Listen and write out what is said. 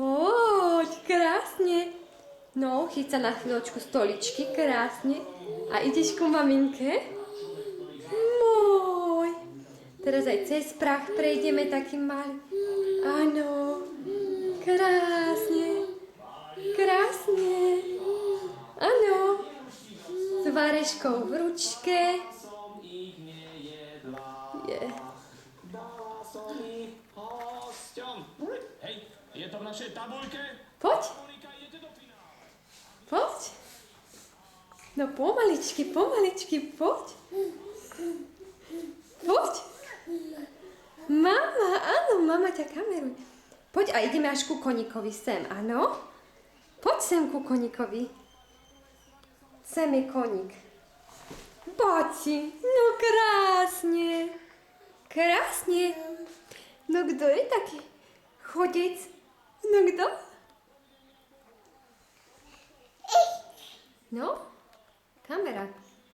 Poď, krásne. No, chyť sa na chvíľočku stoličky, krásne. A ideš ku maminke? Môj. Teraz aj cez prach prejdeme takým malým. Áno. Krásne. Krásne. Áno. S vareškou v ručke. Je. Hej, je to v našej tabuľke? Poď. Monika, idete do finále. Poď. No pomaličky, pomaličky, poď. Poď. Mama, áno, mama ťa kameruje. Poď a ideme až ku koníkovi sem, áno? Poď sem ku koníkovi. Sem je koník. Poď si, no krásne. Krásne. No kto je taký chodec? No kto? No, kamera.